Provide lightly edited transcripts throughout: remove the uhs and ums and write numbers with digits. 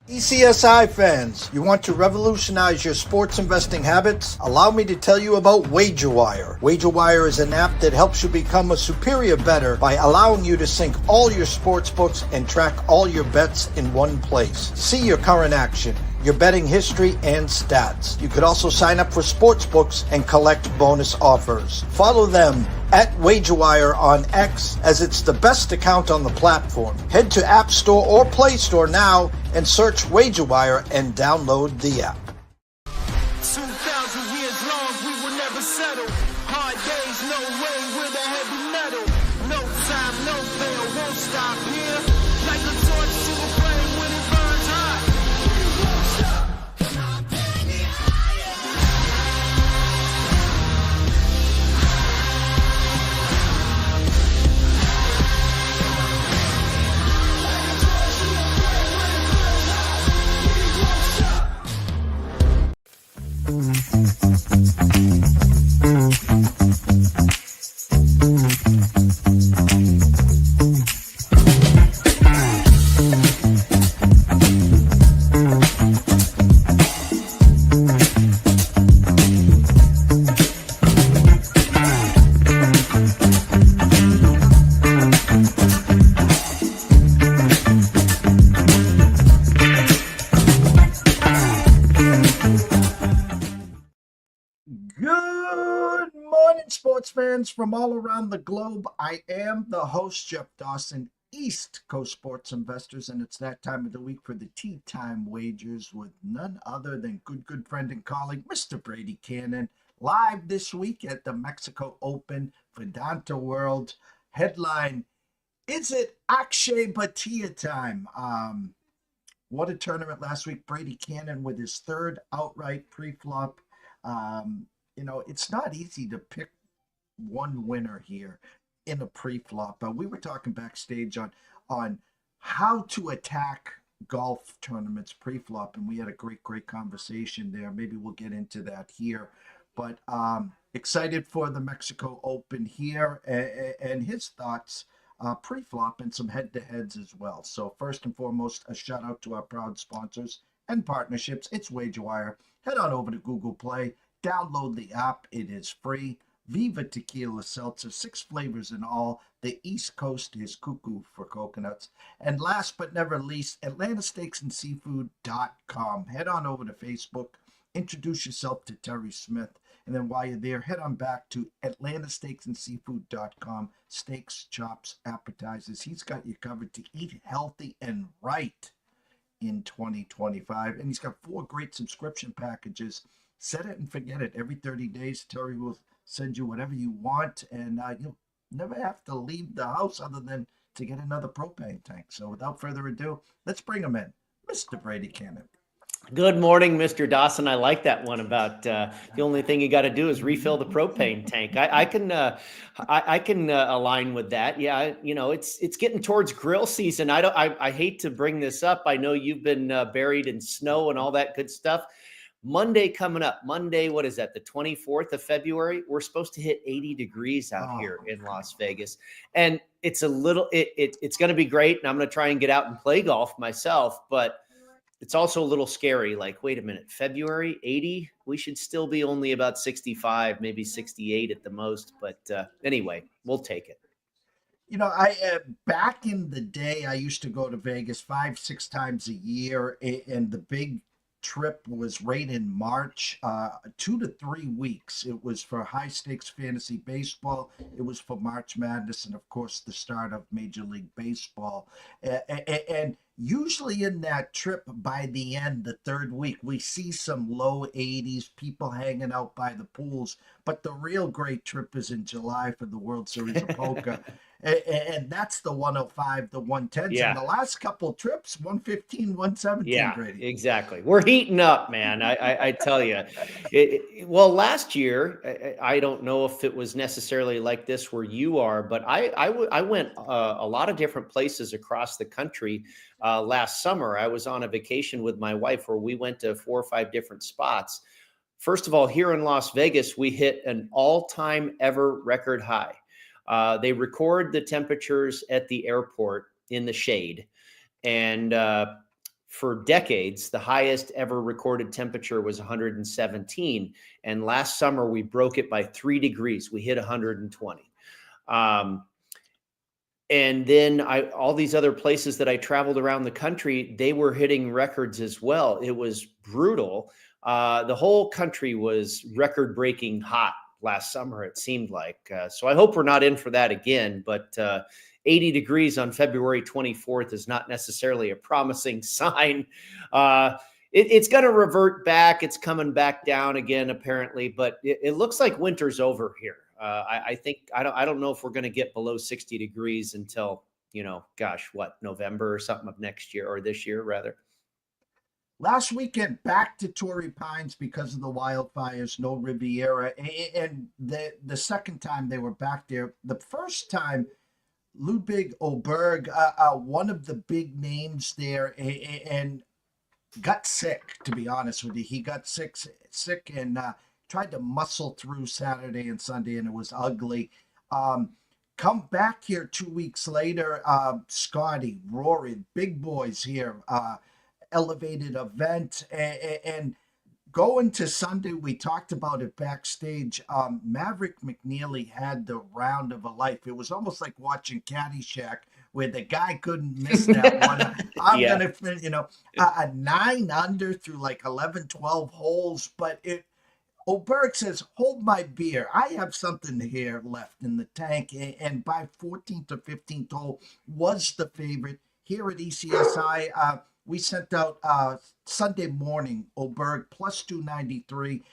ECSI fans, you want to revolutionize your sports investing habits? Allow me to tell you about WagerWire. WagerWire is an app that helps you become a superior bettor by allowing you to sync all your sports books and track all your bets in one place. See your current action, your betting history, and stats. You could also sign up for sports books and collect bonus offers. Follow them at WagerWire on X, as it's the best account on the platform. Head to App Store or Play Store now and search WagerWire and download the app. 2,000 years long, we will never settle. Hard days, no way, with a heavy metal. No time, no fail, won't stop here. Like a torch to a flame when it burns hot. We won't stop. Come on, baby, Good morning, sports fans from all around the globe. I am the host, Jeff Dawson, East Coast Sports Investors, and it's that time of the week for the Tea Time Wagers with none other than good friend and colleague, Mr. Brady Kannon, live this week at the Mexico Open VidantaWorld. Headline, is it Akshay BHATIA time? What a tournament last week. Brady Kannon with his third outright pre-flop. It's not easy to pick one winner here in a pre-flop. We were talking backstage on how to attack golf tournaments pre-flop, and we had a great conversation there. Maybe we'll get into that here. But excited for the Mexico Open here and his thoughts pre-flop and some head-to-heads as well. So first and foremost, a shout out to our proud sponsors and partnerships. It's WagerWire. Head on over to Google Play. Download the app. It is free. Viva Tequila Seltzer, 6 flavors in all. The East Coast is cuckoo for coconuts. And last but never least, AtlantaSteaksAndSeafood.com. Head on over to Facebook. Introduce yourself to Terry Smith. And then while you're there, head on back to AtlantaSteaksAndSeafood.com. Steaks, chops, appetizers. He's got you covered to eat healthy and right in 2025. And he's got 4 great subscription packages. Set it and forget it. Every 30 days, Terry will send you whatever you want, and you'll never have to leave the house other than to get another propane tank. So without further ado, let's bring him in, Mr. Brady Kannon. Good morning, Mr. Dawson. I like that one about the only thing you got to do is refill the propane tank. I can align with that. Yeah, it's getting towards grill season. I hate to bring this up. I know you've been buried in snow and all that good stuff. Monday coming up. Monday, what is that? The 24th of February. We're supposed to hit 80 degrees out here in Las Vegas, and it's it's going to be great. And I'm going to try and get out and play golf myself, but it's also a little scary. Like, wait a minute, February 80. We should still be only about 65, maybe 68 at the most. But anyway, we'll take it. Back in the day, I used to go to Vegas 5-6 times a year, and the big trip was right in March, 2 to 3 weeks. It was for high stakes fantasy baseball. It was for March Madness, and of course the start of Major League Baseball. And usually in that trip, by the end, the third week, we see some low 80s, people hanging out by the pools. But the real great trip is in July for the World Series of Poker. And that's the 105, the 110s. Yeah. And the last couple trips, 115, 117. Yeah, Brady. exactly. We're heating up, man. I tell you. Well, last year, I don't know if it was necessarily like this where you are, but I went a lot of different places across the country last summer. I was on a vacation with my wife where we went to 4 or 5 different spots. First of all, here in Las Vegas, we hit an all-time ever record high. They record the temperatures at the airport in the shade. And for decades, the highest ever recorded temperature was 117. And last summer, we broke it by 3 degrees. We hit 120. And then all these other places that I traveled around the country, they were hitting records as well. It was brutal. The whole country was record-breaking hot last summer, it seemed like. So I hope we're not in for that again, but 80 degrees on February 24th is not necessarily a promising sign. It's going to revert back. It's coming back down again, apparently, but it looks like winter's over here. I think I don't know if we're going to get below 60 degrees until, November or something of next year, or this year rather. Last weekend, back to Torrey Pines because of the wildfires, no Riviera. And the second time they were back there, the first time, Ludwig Oberg, one of the big names there, and got sick, to be honest with you. He got sick and tried to muscle through Saturday and Sunday, and it was ugly. Come back here 2 weeks later, Scotty, Rory, big boys here, elevated event, and going to Sunday, we talked about it backstage. Maverick McNeely had the round of a life. It was almost like watching Caddyshack, where the guy couldn't miss that one. I'm gonna, a 9 under through like 11, 12 holes, but Oberg says, hold my beer. I have something here left in the tank. And by 14th or 15th hole was the favorite here at ECSI. We sent out Sunday morning, Oberg plus 293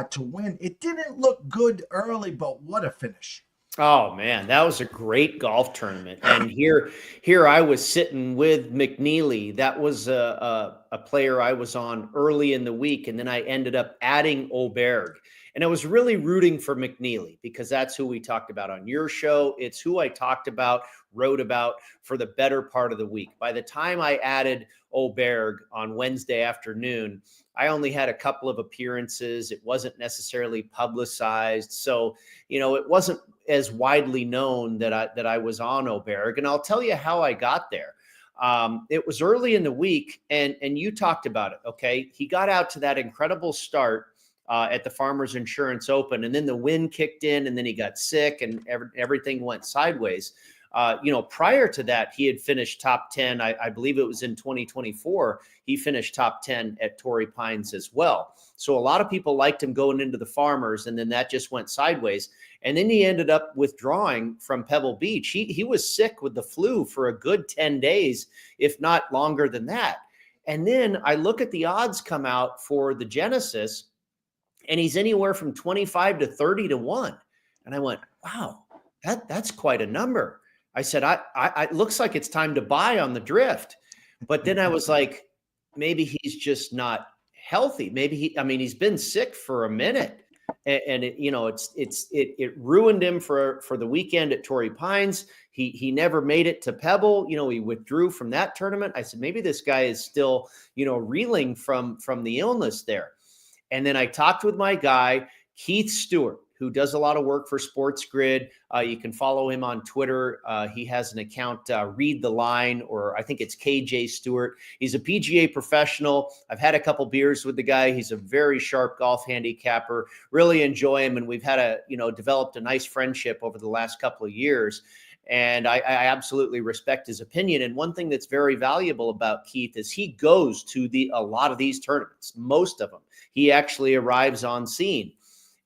to win. It didn't look good early, but what a finish. Oh man, that was a great golf tournament. And here I was sitting with McNeely. That was a player I was on early in the week. And then I ended up adding Oberg. And I was really rooting for McNeely because that's who we talked about on your show. It's who I talked about, wrote about for the better part of the week. By the time I added Oberg on Wednesday afternoon, I only had a couple of appearances. It wasn't necessarily publicized. So, it wasn't as widely known that I was on Oberg. And I'll tell you how I got there. It was early in the week, and you talked about it, okay? He got out to that incredible start at the Farmers Insurance Open, and then the wind kicked in, and then he got sick, and everything went sideways. Prior to that, he had finished top 10. I believe it was in 2024. He finished top 10 at Torrey Pines as well. So a lot of people liked him going into the Farmers, and then that just went sideways. And then he ended up withdrawing from Pebble Beach. He was sick with the flu for a good 10 days, if not longer than that. And then I look at the odds come out for the Genesis, and he's anywhere from 25 to 30 to 1. And I went, wow, that's quite a number. I said, it looks like it's time to buy on the drift. But then I was like, maybe he's just not healthy. Maybe he's been sick for a minute, and it ruined him for the weekend at Torrey Pines. He never made it to Pebble. He withdrew from that tournament. I said, maybe this guy is still, reeling from the illness there. And then I talked with my guy, Keith Stewart, who does a lot of work for Sports Grid. You can follow him on Twitter. He has an account, Read the Line, or I think it's KJ Stewart. He's a PGA professional. I've had a couple beers with the guy. He's a very sharp golf handicapper. Really enjoy him. And we've had developed a nice friendship over the last couple of years. And I absolutely respect his opinion. And one thing that's very valuable about Keith is he goes to a lot of these tournaments, most of them. He actually arrives on scene.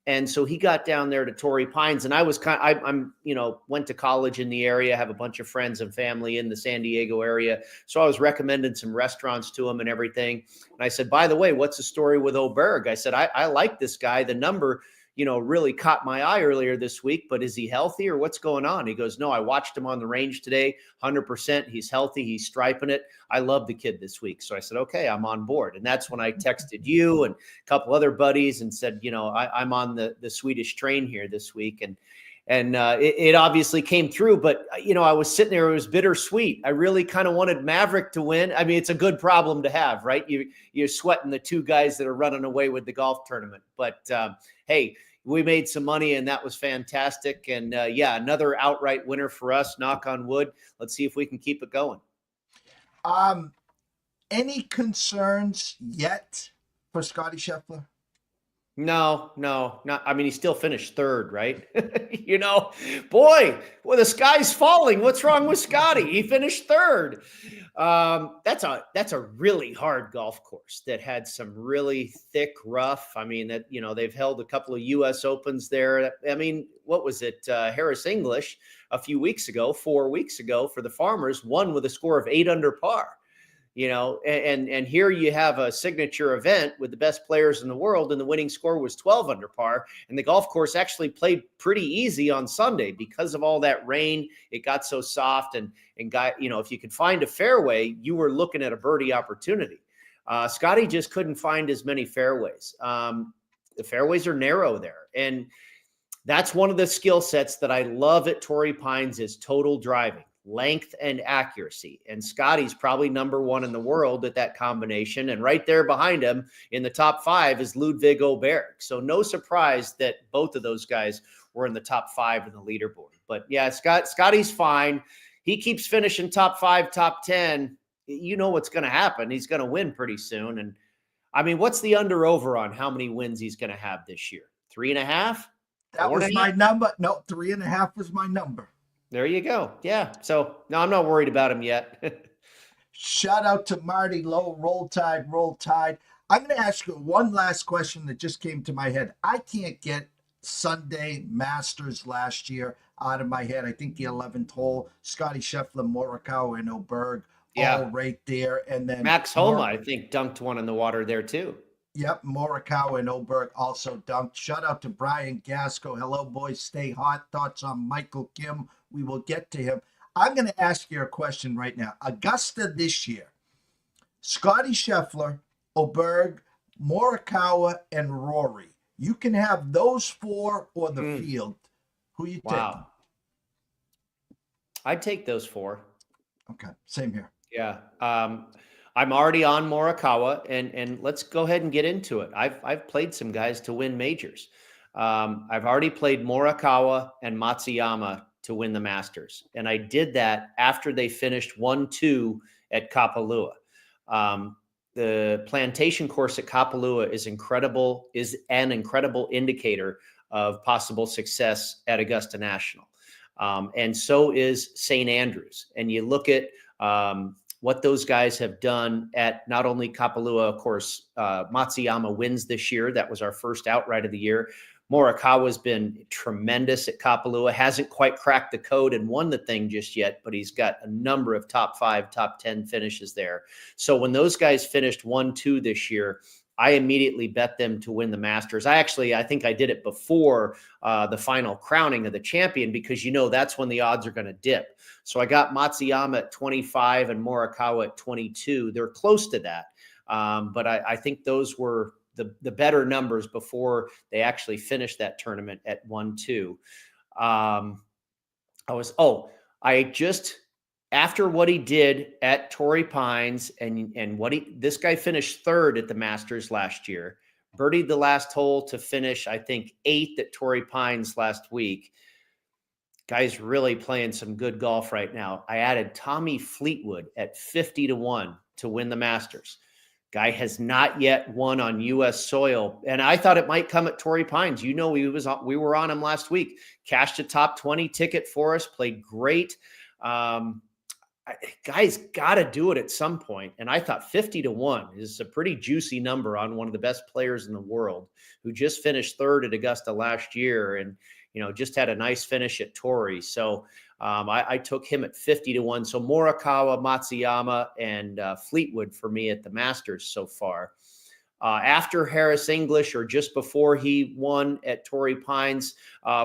And so he got down there to Torrey Pines, and I was went to college in the area, have a bunch of friends and family in the San Diego area. So I was recommending some restaurants to him and everything. And I said, by the way, what's the story with Oberg? I said, I like this guy. The number, really caught my eye earlier this week, but is he healthy or what's going on? He goes, no, I watched him on the range today, 100%. He's healthy. He's striping it. I love the kid this week. So I said, okay, I'm on board. And that's when I texted you and a couple other buddies and said, I'm on the Swedish train here this week. And it obviously came through, but I was sitting there, it was bittersweet. I really kind of wanted Maverick to win. I mean, it's a good problem to have, right? You're sweating the two guys that are running away with the golf tournament, but hey, we made some money and that was fantastic. And another outright winner for us, knock on wood. Let's see if we can keep it going. Any concerns yet for Scotty Scheffler? No, not. I mean, he still finished third, right? You know, boy, well, the sky's falling. What's wrong with Scotty? He finished third. That's a really hard golf course that had some really thick rough. I mean, that they've held a couple of U.S. Opens there. I mean, what was it? Harris English a few weeks ago, 4 weeks ago, for the Farmers, won with a score of 8 under par. And here you have a signature event with the best players in the world, and the winning score was 12 under par. And the golf course actually played pretty easy on Sunday because of all that rain. It got so soft, and if you could find a fairway, you were looking at a birdie opportunity. Scotty just couldn't find as many fairways. The fairways are narrow there, and that's one of the skill sets that I love at Torrey Pines is total driving. Length and accuracy. And Scotty's probably number one in the world at that combination. And right there behind him in the top 5 is Ludwig ABERG. So no surprise that both of those guys were in the top 5 in the leaderboard. But yeah, Scotty's fine. He keeps finishing top 5, top 10. You know what's going to happen. He's going to win pretty soon. And I mean, what's the under over on how many wins he's going to have this year? 3.5? That was my number. No, 3.5 was my number. There you go. Yeah. So no, I'm not worried about him yet. Shout out to Marty Lowe. Roll Tide, roll Tide. I'm going to ask you one last question that just came to my head. I can't get Sunday Masters last year out of my head. I think the 11th hole, Scotty Scheffler, Morikawa, and ABERG, all right there. And then Max Homa, I think, dunked one in the water there too. Yep, Morikawa and ABERG also dunked. Shout out to Brian Gasco. Hello, boys. Stay hot. Thoughts on Michael Kim? We will get to him. I'm going to ask you a question right now. Augusta this year, Scotty Scheffler, ABERG, Morikawa, and Rory. You can have those 4 or the field. Who you take? Wow. I'd take those 4. Okay, same here. Yeah. I'm already on Morikawa, and let's go ahead and get into it. I've played some guys to win majors. I've already played Morikawa and Matsuyama to win the Masters, and I did that after they finished 1-2 at Kapalua. The plantation course at Kapalua is an incredible indicator of possible success at Augusta National, and so is St. Andrews. And you look at what those guys have done at not only Kapalua, of course, Matsuyama wins this year. That was our first outright of the year. Morikawa's been tremendous at Kapalua, hasn't quite cracked the code and won the thing just yet, but he's got a number of top 5, top 10 finishes there. So when those guys finished 1-2 this year, I immediately bet them to win the Masters. I think I did it before the final crowning of the champion because, that's when the odds are going to dip. So I got Matsuyama at 25 and Morikawa at 22. They're close to that. But I think those were the better numbers before they actually finished that tournament at 1-2. After what he did at Torrey Pines and this guy finished 3rd at the Masters last year, birdied the last hole to finish, I think, 8th at Torrey Pines last week. Guy's really playing some good golf right now. I added Tommy Fleetwood at 50-1 to win the Masters. Guy has not yet won on U.S. soil, and I thought it might come at Torrey Pines. We were on him last week. Cashed a top 20 ticket for us. Played great. Guy's got to do it at some point. And I thought 50-1 is a pretty juicy number on one of the best players in the world who just finished 3rd at Augusta last year and just had a nice finish at Torrey. So I took him at 50-1. So Morikawa, Matsuyama, and Fleetwood for me at the Masters so far. After Harris English, or just before he won at Torrey Pines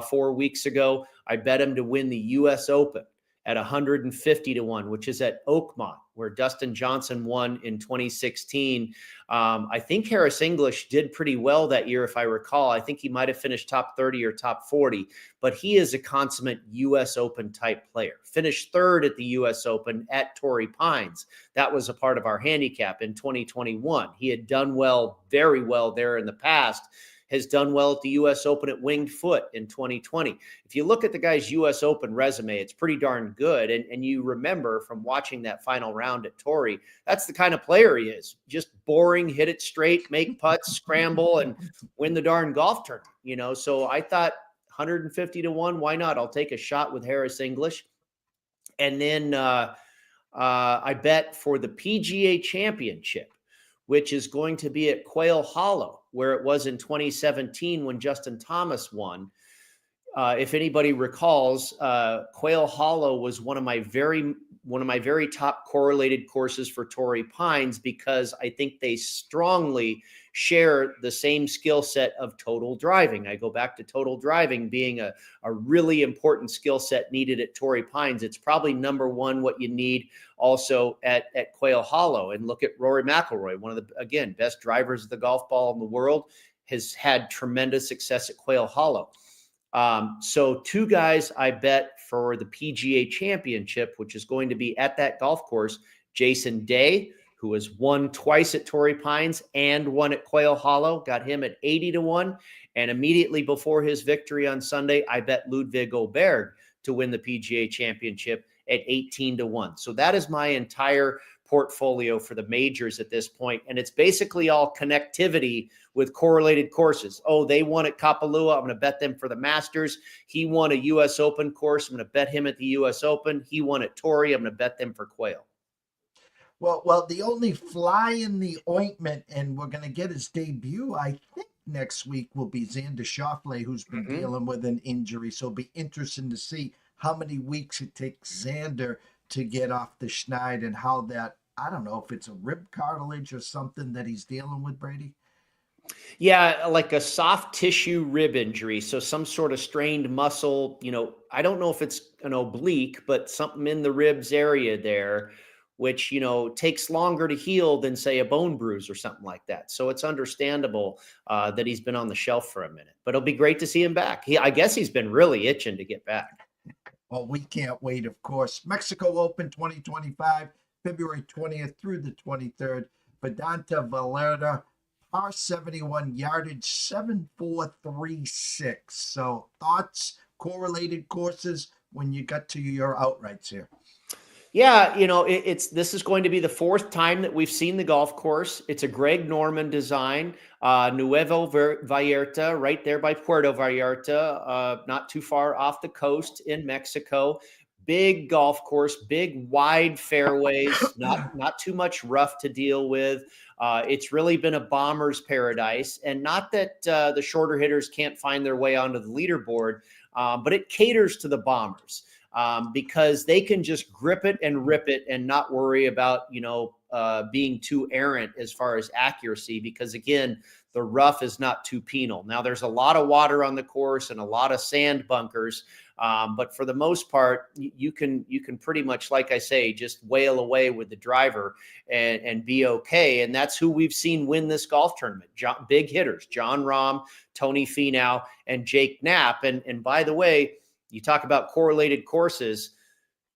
4 weeks ago, I bet him to win the U.S. Open at 150-1, which is at Oakmont, where Dustin Johnson won in 2016. I think Harris English did pretty well that year, if I recall. I think he might have finished top 30 or top 40, but he is a consummate U.S. Open type player. Finished 3rd at the U.S. Open at Torrey Pines. That was a part of our handicap in 2021. He had done well, very well there in the past, has done well at the U.S. Open at Winged Foot in 2020. If you look at the guy's U.S. Open resume, it's pretty darn good. And you remember from watching that final round at Torrey, that's the kind of player he is. Just boring, hit it straight, make putts, scramble, and win the darn golf tournament. So I thought 150 to 1, why not? I'll take a shot with Harris English. And then I bet for the PGA Championship, which is going to be at Quail Hollow, where it was in 2017 when Justin Thomas won. If anybody recalls, Quail Hollow was one of my very top correlated courses for Torrey Pines, because I think they strongly share the same skill set of total driving. I go back to total driving being a really important skill set needed at Torrey Pines. It's probably number one what you need also at Quail Hollow. And look at Rory McIlroy, one of the, again, best drivers of the golf ball in the world, has had tremendous success at Quail Hollow. So two guys I bet for the PGA Championship, which is going to be at that golf course, Jason Day, who has won twice at Torrey Pines and won at Quail Hollow, got him at 80 to 1. And immediately before his victory on Sunday, I bet Ludwig Åberg to win the PGA Championship at 18 to 1. So that is my entire portfolio for the majors at this point. And it's basically all connectivity with correlated courses. Oh, they won at Kapalua. I'm going to bet them for the Masters. He won a U.S. Open course. I'm going to bet him at the U.S. Open. He won at Torrey. I'm going to bet them for Quail. Well, the only fly in the ointment, and we're going to get his debut, I think, next week will be Xander Schauffele, who's been dealing with an injury. So it'll be interesting to see how many weeks it takes Xander to get off the schneid, and how that, I don't know if it's a rib cartilage or something that he's dealing with, Brady. Yeah, like a soft tissue rib injury. So some sort of strained muscle, I don't know if it's an oblique, but something in the ribs area there, which, takes longer to heal than, say, a bone bruise or something like that. So it's understandable that he's been on the shelf for a minute. But it'll be great to see him back. I guess he's been really itching to get back. Well, we can't wait, of course. Mexico Open 2025, February 20th through the 23rd. Vedanta Valera, par 71, yardage 7436. So thoughts, correlated courses when you got to your outrights here? Yeah, this is going to be the fourth time that we've seen the golf course. It's a Greg Norman design, Nuevo Vallarta, right there by Puerto Vallarta, not too far off the coast in Mexico. Big golf course, big wide fairways, not too much rough to deal with. It's really been a bomber's paradise, and not that the shorter hitters can't find their way onto the leaderboard, but it caters to the bombers. Because they can just grip it and rip it and not worry about, being too errant as far as accuracy, because again, the rough is not too penal. Now there's a lot of water on the course and a lot of sand bunkers. But for the most part, you can pretty much, like I say, just wail away with the driver and be okay. And that's who we've seen win this golf tournament. Big hitters, Jon Rahm, Tony Finau, and Jake Knapp. And by the way, you talk about correlated courses.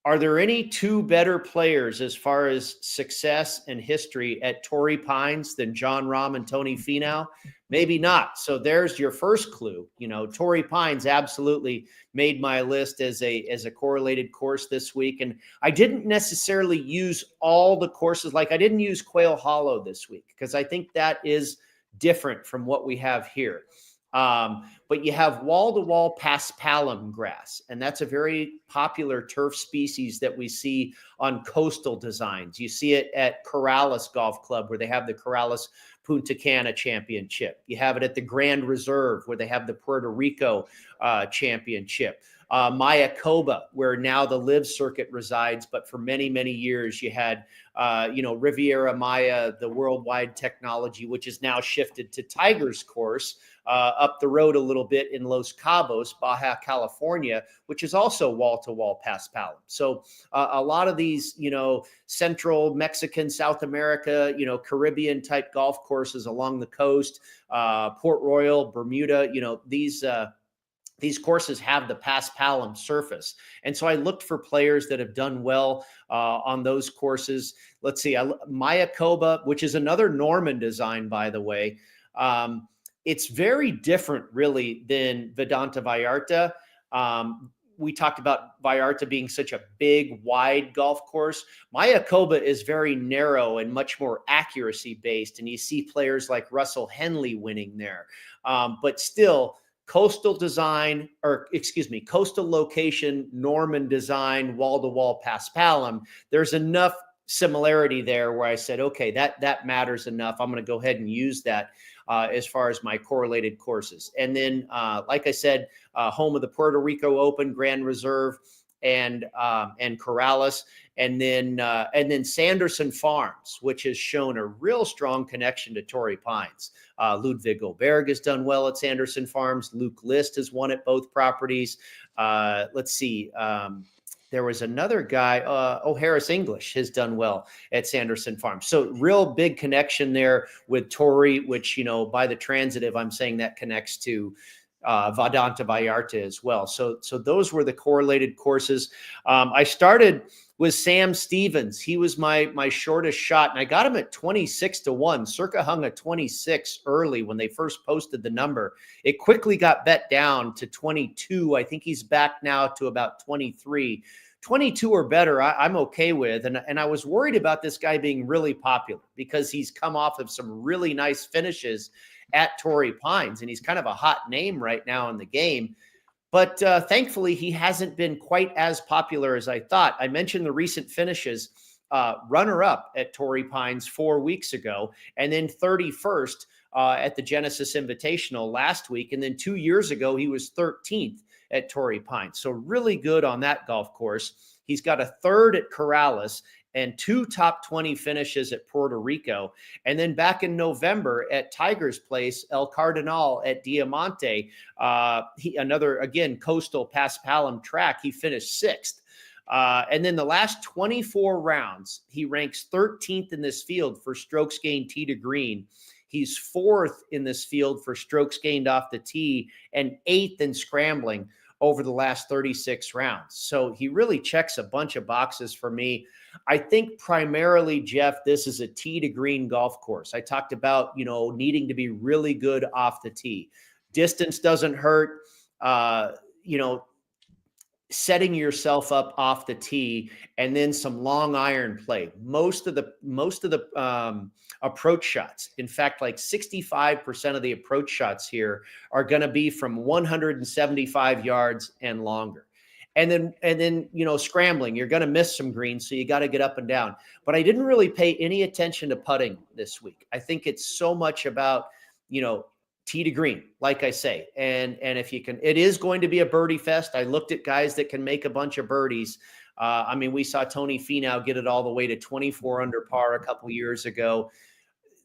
Are there any two better players as far as success and history at Torrey Pines than Jon Rahm and Tony Finau? Maybe not. So there's your first clue. Torrey Pines absolutely made my list as a correlated course this week. And I didn't necessarily use all the courses. Like I didn't use Quail Hollow this week because I think that is different from what we have here. But you have wall-to-wall paspalum grass, and that's a very popular turf species that we see on coastal designs. You see it at Corrales Golf Club, where they have the Corrales Punta Cana Championship. You have it at the Grand Reserve, where they have the Puerto Rico Championship. Mayakoba, where now the Live Circuit resides, but for many, many years you had, Riviera Maya, the Worldwide Technology, which is now shifted to Tiger's Course up the road a little bit in Los Cabos, Baja California, which is also wall-to-wall paspalum. So a lot of these, Central Mexican, South America, Caribbean type golf courses along the coast, Port Royal, Bermuda, these courses have the paspalum surface. And so I looked for players that have done well on those courses. Let's see, Mayakoba, which is another Norman design, by the way. it's very different really than Vedanta Vallarta. We talked about Vallarta being such a big, wide golf course. Mayakoba is very narrow and much more accuracy based. And you see players like Russell Henley winning there. But still, coastal design, or excuse me, coastal location, Norman design, wall-to-wall Paspalum. There's enough similarity there where I said, okay, that matters enough. I'm going to go ahead and use that as far as my correlated courses. And then, like I said, home of the Puerto Rico Open, Grand Reserve, and Corrales, and then Sanderson Farms, which has shown a real strong connection to Torrey Pines. Ludwig ABERG has done well at Sanderson Farms. Luke List has won at both properties. Let's see. There was another guy, Harris English has done well at Sanderson Farms. So real big connection there with Torrey, which, by the transitive, I'm saying that connects to Vedanta Vallarta as well. So those were the correlated courses. I started with Sam Stevens. He was my shortest shot, and I got him at 26-1. Circa hung at 26 early when they first posted the number. It quickly got bet down to 22. I think he's back now to about 23. 22 or better, I'm okay with. And I was worried about this guy being really popular because he's come off of some really nice finishes at Torrey Pines, and he's kind of a hot name right now in the game. But thankfully, he hasn't been quite as popular as I thought. I mentioned the recent finishes, runner-up at Torrey Pines 4 weeks ago, and then 31st at the Genesis Invitational last week. And then 2 years ago, he was 13th at Torrey Pines. So really good on that golf course. He's got a third at Corrales and 2 top 20 finishes at Puerto Rico. And then back in November at Tiger's Place, El Cardinal at Diamante, another, again, coastal Paspalum track, he finished 6th. And then the last 24 rounds, he ranks 13th in this field for strokes gained tee to green. He's 4th in this field for strokes gained off the tee and 8th in scrambling over the last 36 rounds. So he really checks a bunch of boxes for me. I think primarily, Jeff, this is a tee to green golf course. I talked about, needing to be really good off the tee. Distance doesn't hurt. Setting yourself up off the tee, and then some long iron play. Most of the approach shots, in fact, like 65% of the approach shots here are going to be from 175 yards and longer. And then scrambling, you're going to miss some greens, so you got to get up and down. But I didn't really pay any attention to putting this week. I think it's so much about tee to green, like I say. And if you can, it is going to be a birdie fest. I looked at guys that can make a bunch of birdies. We saw Tony Finau get it all the way to 24 under par a couple years ago.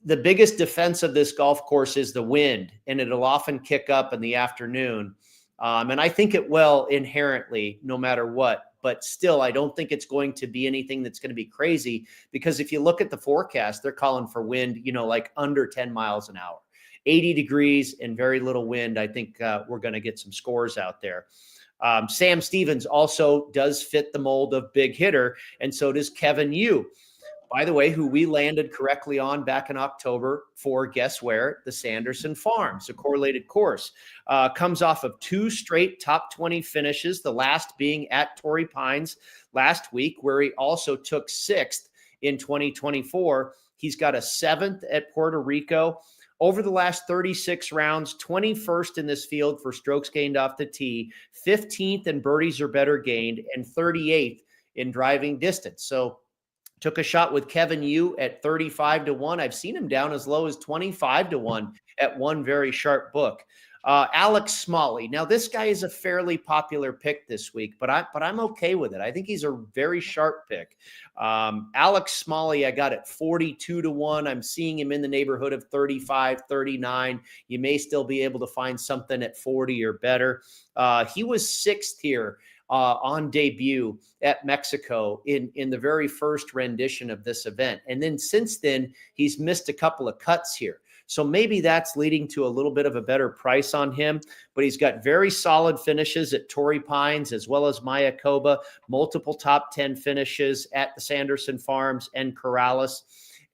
The biggest defense of this golf course is the wind, and it'll often kick up in the afternoon. And I think it will inherently, no matter what. But still, I don't think it's going to be anything that's going to be crazy, because if you look at the forecast, they're calling for wind, like under 10 miles an hour. 80 degrees and very little wind. I think we're going to get some scores out there. Sam Stevens also does fit the mold of big hitter, and so does Kevin Yu, by the way, who we landed correctly on back in October for, guess where? The Sanderson Farms, a correlated course. Comes off of 2 straight top 20 finishes, the last being at Torrey Pines last week, where he also took 6th in 2024. He's got a 7th at Puerto Rico. Over the last 36 rounds, 21st in this field for strokes gained off the tee, 15th in birdies or better gained, and 38th in driving distance. So took a shot with Kevin Yu at 35-1. I've seen him down as low as 25-1 at one very sharp book. Alex Smalley. Now, this guy is a fairly popular pick this week, but I'm okay with it. I think he's a very sharp pick. Alex Smalley, I got at 42-1. I'm seeing him in the neighborhood of 35, 39. You may still be able to find something at 40 or better. He was 6th here on debut at Mexico in the very first rendition of this event. And then since then, he's missed a couple of cuts here. So maybe that's leading to a little bit of a better price on him, but he's got very solid finishes at Torrey Pines as well as Mayakoba, multiple top 10 finishes at the Sanderson Farms and Corrales.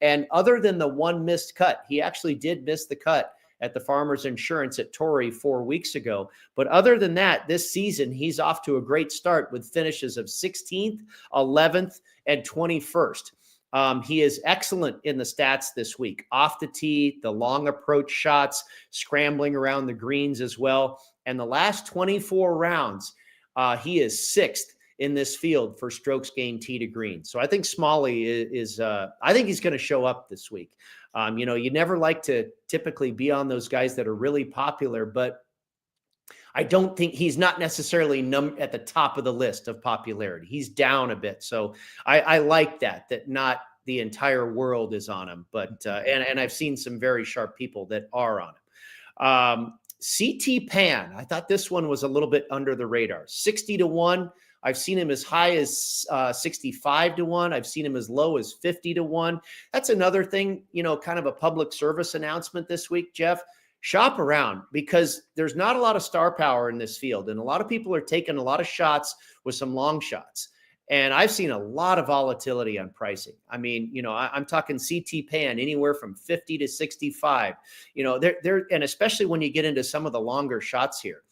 And other than the one missed cut, he actually did miss the cut at the Farmers Insurance at Torrey 4 weeks ago. But other than that, this season, he's off to a great start with finishes of 16th, 11th, and 21st. He is excellent in the stats this week. Off the tee, the long approach shots, scrambling around the greens as well. And the last 24 rounds, he is 6th in this field for strokes gained tee to green. So I think Smalley is I think he's going to show up this week. You never like to typically be on those guys that are really popular, but I don't think he's not necessarily at the top of the list of popularity. He's down a bit. So I like that not the entire world is on him, but, and I've seen some very sharp people that are on him. CT Pan, I thought this one was a little bit under the radar. 60-1. I've seen him as high as 65-1. I've seen him as low as 50-1. That's another thing, kind of a public service announcement this week, Jeff. Shop around, because there's not a lot of star power in this field. And a lot of people are taking a lot of shots with some long shots. And I've seen a lot of volatility on pricing. I mean, I'm talking CT Pan anywhere from 50 to 65. And especially when you get into some of the longer shots here.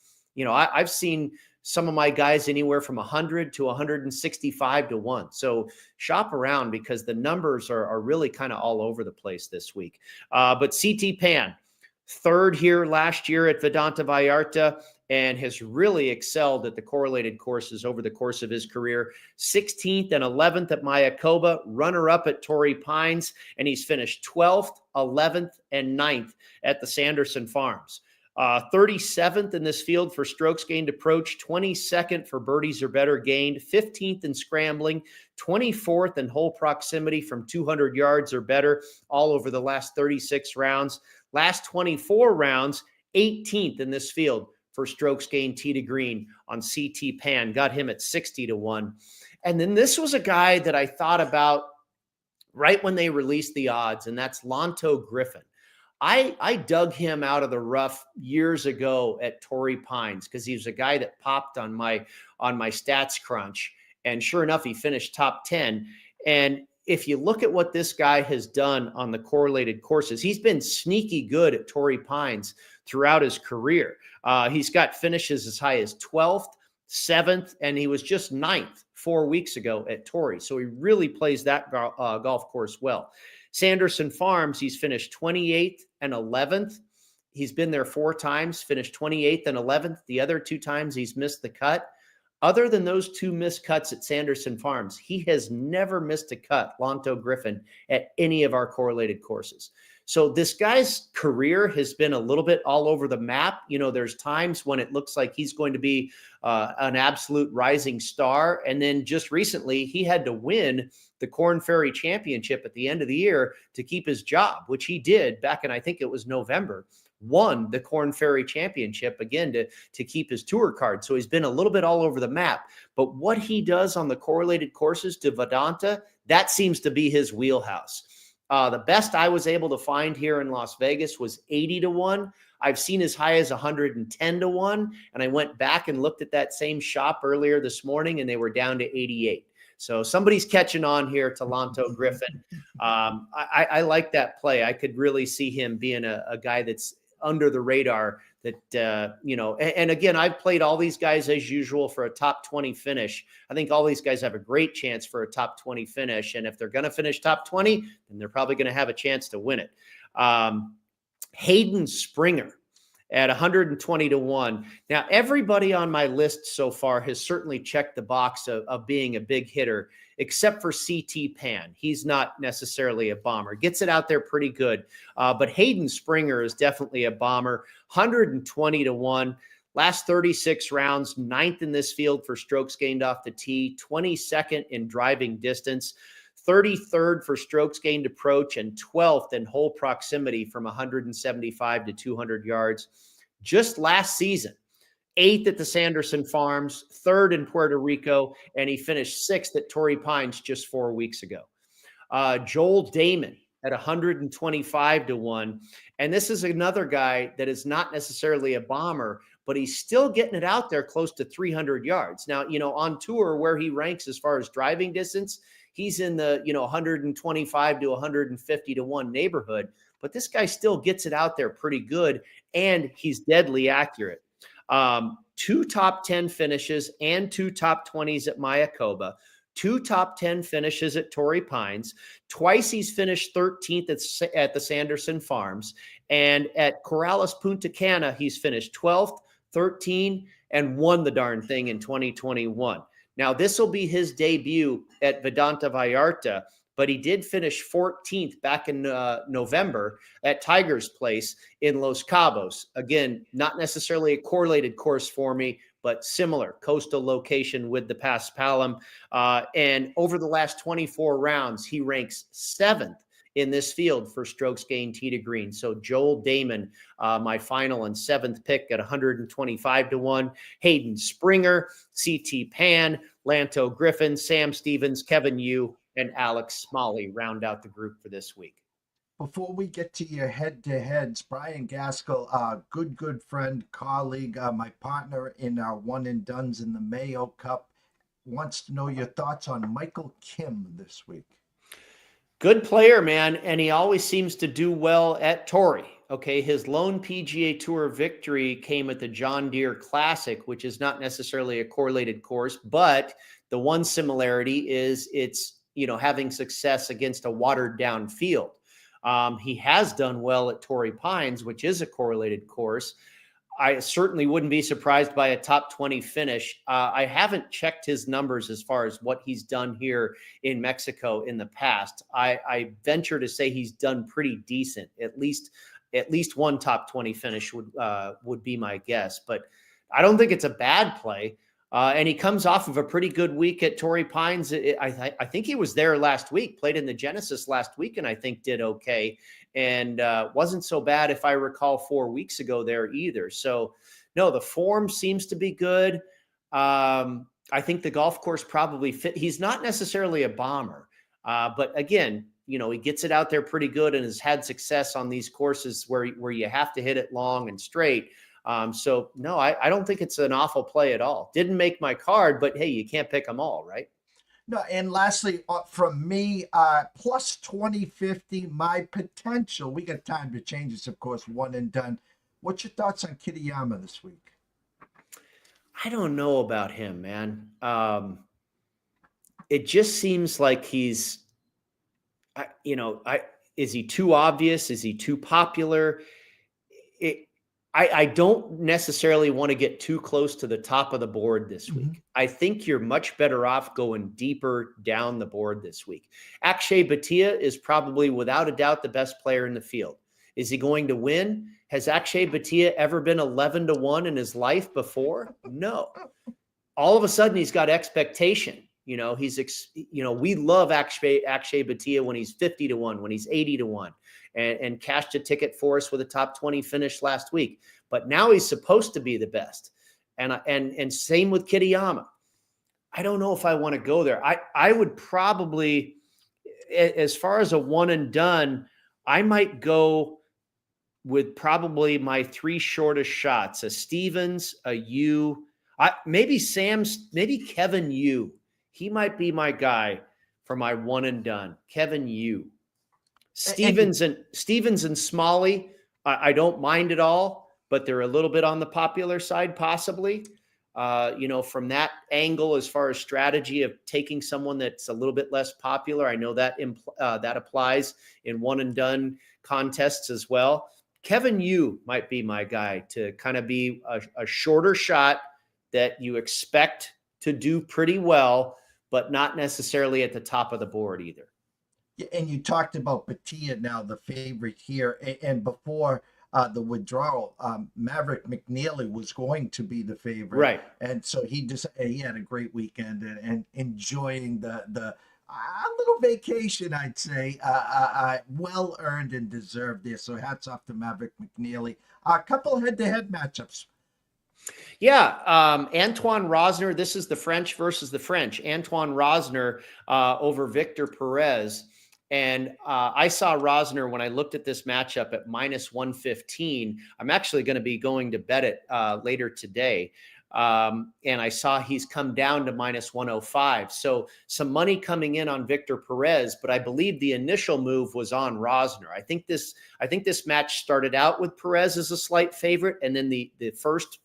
I've seen some of my guys anywhere from 100 to 165-1. So shop around, because the numbers are really kind of all over the place this week. But CT Pan, 3rd here last year at Vedanta Vallarta, and has really excelled at the correlated courses over the course of his career. 16th and 11th at Mayakoba, runner-up at Torrey Pines, and he's finished 12th, 11th, and 9th at the Sanderson Farms. 37th in this field for strokes gained approach, 22nd for birdies or better gained, 15th in scrambling, 24th in hole proximity from 200 yards or better, all over the last 36 rounds. Last 24 rounds, 18th in this field for strokes gained tee to green on CT Pan. Got him at 60-1. And then this was a guy that I thought about right when they released the odds, and that's Lanto Griffin. I dug him out of the rough years ago at Torrey Pines because he was a guy that popped on my stats crunch. And sure enough, he finished top 10. And if you look at what this guy has done on the correlated courses, he's been sneaky good at Torrey Pines throughout his career. He's got finishes as high as 12th, 7th, and he was just 9th 4 weeks ago at Torrey. So he really plays that golf course well. Sanderson Farms, he's finished 28th and 11th. He's been there 4 times, finished 28th and 11th. The other 2 times he's missed the cut. Other than those 2 missed cuts at Sanderson Farms, he has never missed a cut, Lanto Griffin, at any of our correlated courses. So this guy's career has been a little bit all over the map. There's times when it looks like he's going to be an absolute rising star. And then just recently, he had to win the Korn Ferry Championship at the end of the year to keep his job, which he did back in, I think it was November. Won the Korn Ferry Championship again to keep his tour card. So he's been a little bit all over the map. But what he does on the correlated courses to Vedanta, that seems to be his wheelhouse. The best I was able to find here in Las Vegas was 80-1. I've seen as high as 110-1. And I went back and looked at that same shop earlier this morning, and they were down to 88. So somebody's catching on here to Lanto Griffin. I like that play. I could really see him being a guy that's under the radar that, and again, I've played all these guys as usual for a top 20 finish. I think all these guys have a great chance for a top 20 finish. And if they're going to finish top 20, then they're probably going to have a chance to win it. Hayden Springer at 120-1. Now, everybody on my list so far has certainly checked the box of being a big hitter, except for CT Pan. He's not necessarily a bomber. Gets it out there pretty good. But Hayden Springer is definitely a bomber. 120-1. Last 36 rounds, 9th in this field for strokes gained off the tee, 22nd in driving distance, 33rd for strokes gained approach, and 12th in hole proximity from 175 to 200 yards. Just last season, 8th at the Sanderson Farms, 3rd in Puerto Rico, and he finished 6th at Torrey Pines just 4 weeks ago. Joel Damon at 125-1. And this is another guy that is not necessarily a bomber, but he's still getting it out there close to 300 yards. Now, on tour where he ranks as far as driving distance, he's in the, 125 to 150-1 neighborhood, but this guy still gets it out there pretty good, and he's deadly accurate. 2 top 10 finishes and 2 top 20s at MORIKAWA, 2 top 10 finishes at Torrey Pines. Twice he's finished 13th at the Sanderson Farms. And at Corrales Punta Cana, he's finished 12th, 13, and won the darn thing in 2021. Now, this will be his debut at VidantaWorld, but he did finish 14th back in November at Tiger's Place in Los Cabos. Again, not necessarily a correlated course for me, but similar coastal location with the Paspalum. And over the last 24 rounds, he ranks 7th in this field for strokes gained tee to green. So Joel Damon, my final and 7th pick at 125 to 1. Hayden Springer, CT Pan, Lanto Griffin, Sam Stevens, Kevin Yu, and Alex Smalley round out the group for this week. Before we get to your head-to-heads, Brian Gaskell, good friend, colleague, my partner in our one and dones in the Mayo Cup, wants to know your thoughts on Michael Kim this week. Good player, man, and he always seems to do well at Torrey. Okay, his lone PGA Tour victory came at the John Deere Classic, which is not necessarily a correlated course, but the one similarity is it's, having success against a watered down field. He has done well at Torrey Pines, which is a correlated course. I certainly wouldn't be surprised by a top 20 finish. I haven't checked his numbers as far as what he's done here in Mexico in the past. I venture to say he's done pretty decent. At least one top 20 finish would be my guess. But I don't think it's a bad play. And he comes off of a pretty good week at Torrey Pines. I think he was there last week, played in the Genesis last week, and I think did okay. And wasn't so bad, if I recall, 4 weeks ago there either. So, no, the form seems to be good. I think the golf course probably fit. He's not necessarily a bomber. But again, he gets it out there pretty good and has had success on these courses where you have to hit it long and straight. So no, I don't think it's an awful play at all. Didn't make my card, but hey, you can't pick them all, right? No, and lastly, from me, plus 2050, my potential. We got time to change this, of course, one and done. What's your thoughts on Kitayama this week? I don't know about him, man. It just seems like he's, is he too obvious? Is he too popular? I don't necessarily want to get too close to the top of the board this week. I think you're much better off going deeper down the board this week. Akshay Bhatia is probably, without a doubt, the best player in the field. Is he going to win? Has Akshay Bhatia ever been 11 to 1 in his life before? No. All of a sudden, he's got expectation. We love Akshay Bhatia when he's 50 to 1, when he's 80 to 1. And cashed a ticket for us with a top 20 finish last week. But now he's supposed to be the best. And same with Kitayama. I don't know if I want to go there. I would probably, as far as a one and done, I might go with probably my 3 shortest shots: a Stevens, a Yu, maybe Kevin Yu. He might be my guy for my one and done. Kevin Yu. Stevens and Smalley, I don't mind at all, but they're a little bit on the popular side, possibly. From that angle, as far as strategy of taking someone that's a little bit less popular, I know that that applies in one and done contests as well. Kevin Yu might be my guy to kind of be a shorter shot that you expect to do pretty well, but not necessarily at the top of the board either. And you talked about Bhatia, now the favorite here, and before the withdrawal, Maverick McNeely was going to be the favorite, right? And so he had a great weekend and enjoying the little vacation, I'd say, well earned and deserved there. So hats off to Maverick McNeely. A couple head-to-head matchups. Yeah, Antoine Rosner. This is the French versus the French. Antoine Rosner over Victor Perez. And I saw Rosner when I looked at this matchup at minus 115. I'm actually going to be going to bet it later today. And I saw he's come down to minus 105. So some money coming in on Victor Perez, but I believe the initial move was on Rosner. I think this match started out with Perez as a slight favorite, and then the first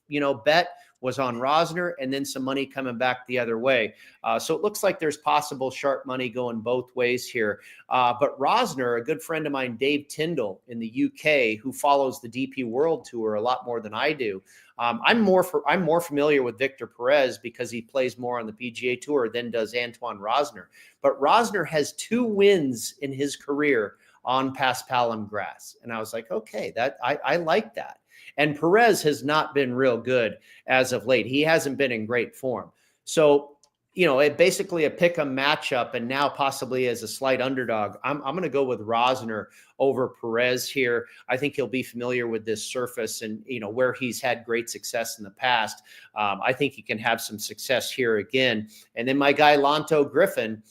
bet was on Rosner, and then some money coming back the other way. So it looks like there's possible sharp money going both ways here. But Rosner, a good friend of mine, Dave Tyndall in the UK, who follows the DP World Tour a lot more than I do. I'm more familiar with Victor Perez because he plays more on the PGA Tour than does Antoine Rosner. But Rosner has 2 wins in his career on paspalum grass. And I was like, okay, I like that. And Perez has not been real good as of late. He hasn't been in great form. So, it basically a pick-em matchup, and now possibly as a slight underdog. I'm going to go with Rosner over Perez here. I think he'll be familiar with this surface and, where he's had great success in the past. I think he can have some success here again. And then my guy, Lanto Griffin,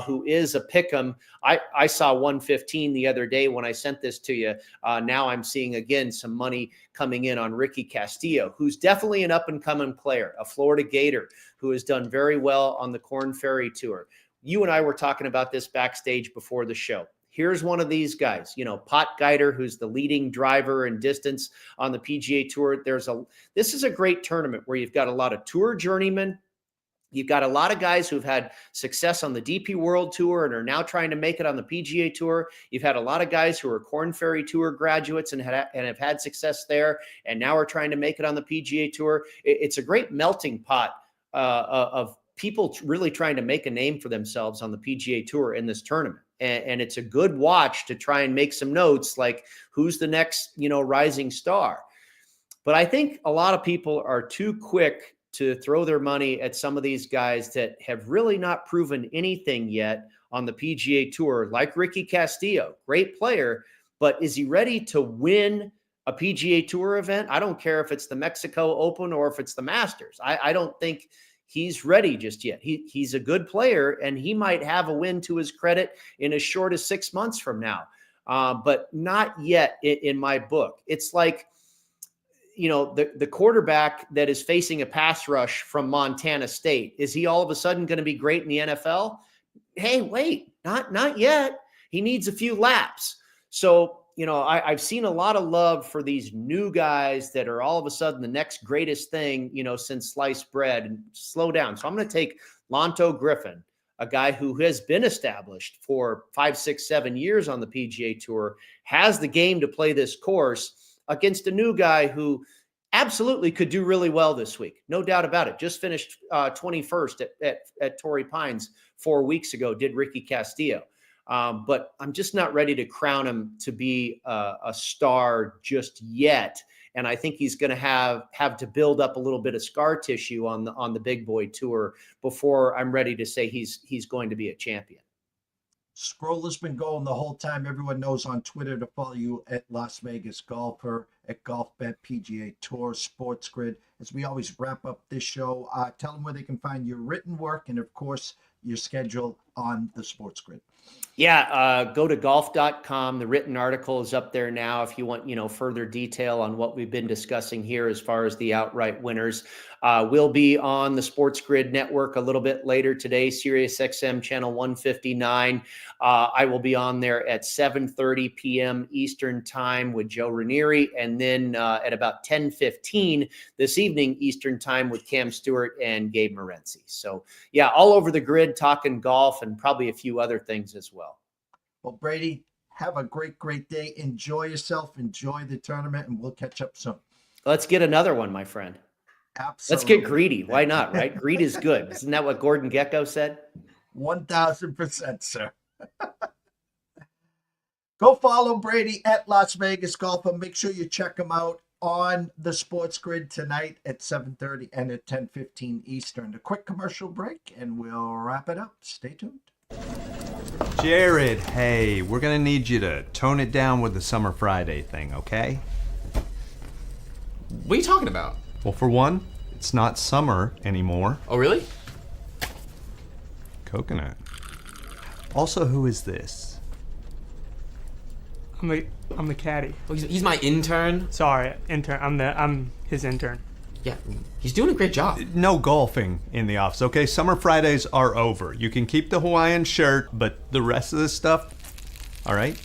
who is a pick'em. I saw 115 the other day when I sent this to you. Now I'm seeing again some money coming in on Ricky Castillo, who's definitely an up-and-coming player, a Florida Gator who has done very well on the Korn Ferry Tour. You and I were talking about this backstage before the show. Here's one of these guys, Pot Geiger, who's the leading driver in distance on the PGA Tour. This is a great tournament where you've got a lot of tour journeymen. You've got a lot of guys who've had success on the DP World Tour and are now trying to make it on the PGA Tour. You've had a lot of guys who are Korn Ferry Tour graduates and have had success there and now are trying to make it on the PGA Tour. It's a great melting pot of people really trying to make a name for themselves on the PGA Tour in this tournament. And it's a good watch to try and make some notes like who's the next, rising star. But I think a lot of people are too quick to throw their money at some of these guys that have really not proven anything yet on the PGA Tour, like Ricky Castillo, great player, but is he ready to win a PGA Tour event? I don't care if it's the Mexico Open or if it's the Masters. I don't think he's ready just yet. He's a good player, and he might have a win to his credit in as short as 6 months from now, but not yet in my book. It's like, the quarterback that is facing a pass rush from Montana State, is he all of a sudden going to be great in the NFL? Hey, wait, not yet. He needs a few laps. So, I've seen a lot of love for these new guys that are all of a sudden the next greatest thing, since sliced bread. And slow down. So I'm going to take Lanto Griffin, a guy who has been established for 5, 6, 7 years on the PGA Tour, has the game to play this course, against a new guy who absolutely could do really well this week. No doubt about it. Just finished 21st at Torrey Pines 4 weeks ago, did Ricky Castillo. But I'm just not ready to crown him to be a star just yet. And I think he's going to have to build up a little bit of scar tissue on the big boy tour before I'm ready to say he's going to be a champion. Scroll has been going the whole time. Everyone knows on Twitter to follow you at Las Vegas Golfer, at GolfBet, PGA Tour, Sports Grid. As we always wrap up this show, tell them where they can find your written work and, of course, your schedule on the Sports Grid. Yeah, go to golf.com. The written article is up there now if you want, further detail on what we've been discussing here as far as the outright winners. We'll be on the Sports Grid Network a little bit later today, Sirius XM channel 159. I will be on there at 7:30 p.m. Eastern time with Joe Ranieri, and then at about 10:15 this evening Eastern time with Cam Stewart and Gabe Morency. So, yeah, all over the grid talking golf and probably a few other things as well. Well, Brady, have a great day. Enjoy yourself. Enjoy the tournament, and we'll catch up soon. Let's get another one, my friend. Absolutely. Let's get greedy. Why not, right? Greed is good. Isn't that what Gordon Gekko said? 1,000%, sir. Go follow Brady at Las Vegas Golfer. Make sure you check him out on the Sports Grid tonight at 7:30 and at 10:15 Eastern. A quick commercial break, and we'll wrap it up. Stay tuned. Jared, hey, we're gonna need you to tone it down with the Summer Friday thing, okay? What are you talking about? Well, for one, it's not summer anymore. Oh, really? Coconut. Also, who is this? I'm the caddy. Oh, he's my intern. Sorry, intern. I'm his intern. Yeah, he's doing a great job. No golfing in the office, okay? Summer Fridays are over. You can keep the Hawaiian shirt, but the rest of this stuff, all right?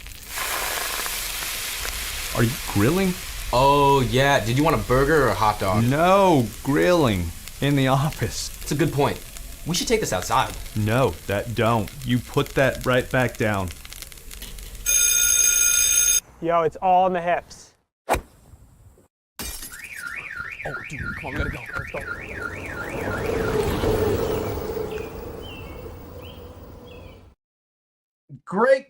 Are you grilling? Oh, yeah. Did you want a burger or a hot dog? No, grilling in the office. It's a good point. We should take this outside. No, that don't. You put that right back down. Yo, it's all in the hips. Oh, dude, come on, we gotta go. Let's go.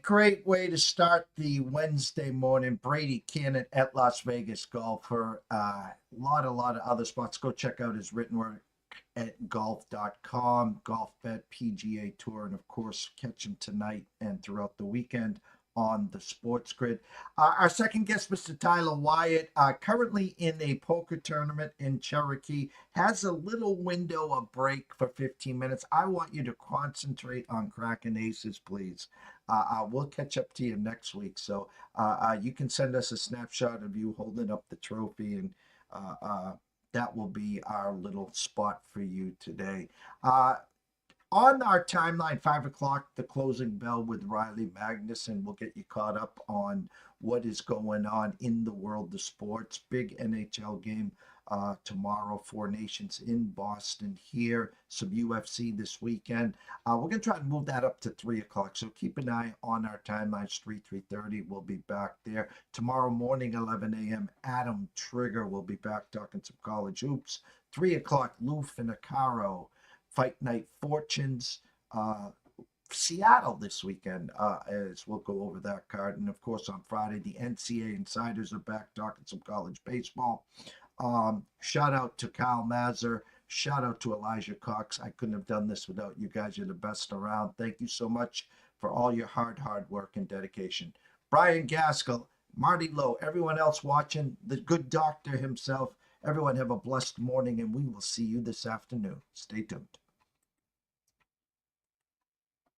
Great way to start the Wednesday morning. Brady Kannon at Las Vegas Golfer. Lot of other spots. Go check out his written work at golf.com, golf bet, PGA Tour, and of course, catch him tonight and throughout the weekend on the Sports Grid. Our second guest, Mr. Tyler Wyatt, currently in a poker tournament in Cherokee, has a little window of break for 15 minutes. I want you to concentrate on cracking aces, please. We'll catch up to you next week. So you can send us a snapshot of you holding up the trophy, and that will be our little spot for you today. On our timeline, 5 o'clock, the closing bell with Riley Magnuson. We'll get you caught up on what is going on in the world of sports. Big NHL game tomorrow, Four Nations in Boston here. Some UFC this weekend. We're going to try to move that up to 3 o'clock. So keep an eye on our timelines, 3:30. We'll be back there. Tomorrow morning, 11 a.m., Adam Trigger will be back talking some college hoops. 3 o'clock, Lou Finocchiaro. Fight Night Fortunes, Seattle this weekend, as we'll go over that card. And of course, on Friday, the NCAA Insiders are back talking some college baseball. Shout out to Kyle Mazur. Shout out to Elijah Cox. I couldn't have done this without you guys. You're the best around. Thank you so much for all your hard work and dedication. Brian Gaskell, Marty Lowe, everyone else watching, the good doctor himself. Everyone have a blessed morning, and we will see you this afternoon. Stay tuned.